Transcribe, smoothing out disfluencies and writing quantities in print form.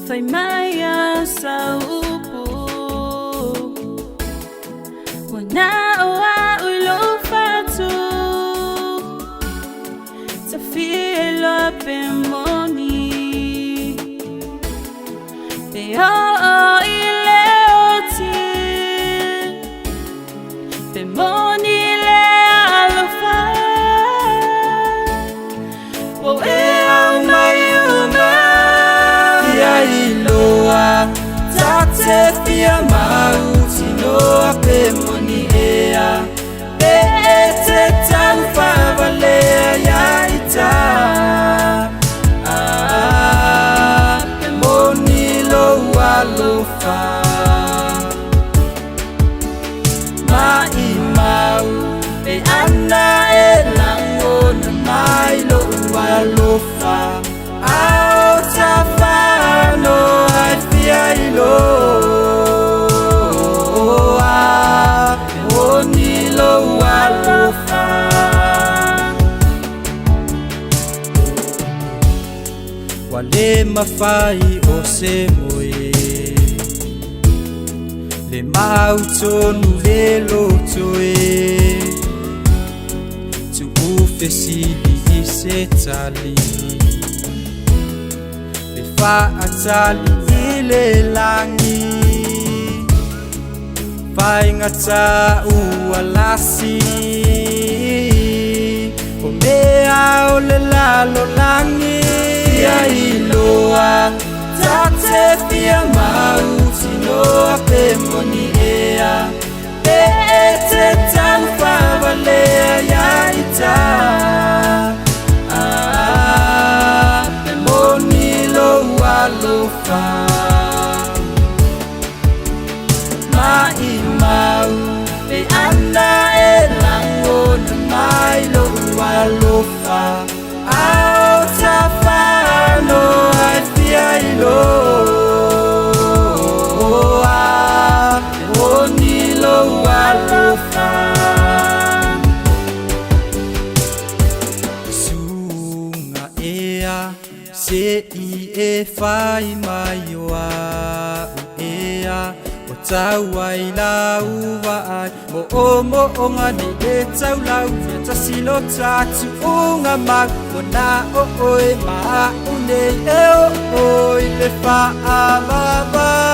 ไฟไหม้ยาเศร้าปูว่าหน้าว่าอุยลูกฟ้าทูจะฟีลอเป็นโมนีเปโออีเลโอทีเป็นโมนีเลอาลูฟ้าว่าเอเอาไม่อยู่มาIloa, tate fia mau tino ape moni ea, be te tau whawale ya ita. Moni loa lofa, mai mau, be ana e lango na mai loa lofa. Ao tawhano ai fia iloa Moni loa lofa Wale mawhai o se moe Le mau tonu le lotoe Tu ufesili I se tali Atali ile langi Fai ngata ualasi O mea o le lalo langi Ia iloa Tate fia mau Tino ape moni ea E te tau whawalea ia ita Lofa Mai mau Be ana e lango na mai loa lofa Ao tawhano ai fia iloa Moni loa lofa Sunga ea Se I e whai mai oa ea O tau ai lau wa ai Mo o ngani e tau lau Fia tasilo tatu o ngā mau Mo nā o oi maa unei e o oi Le wha a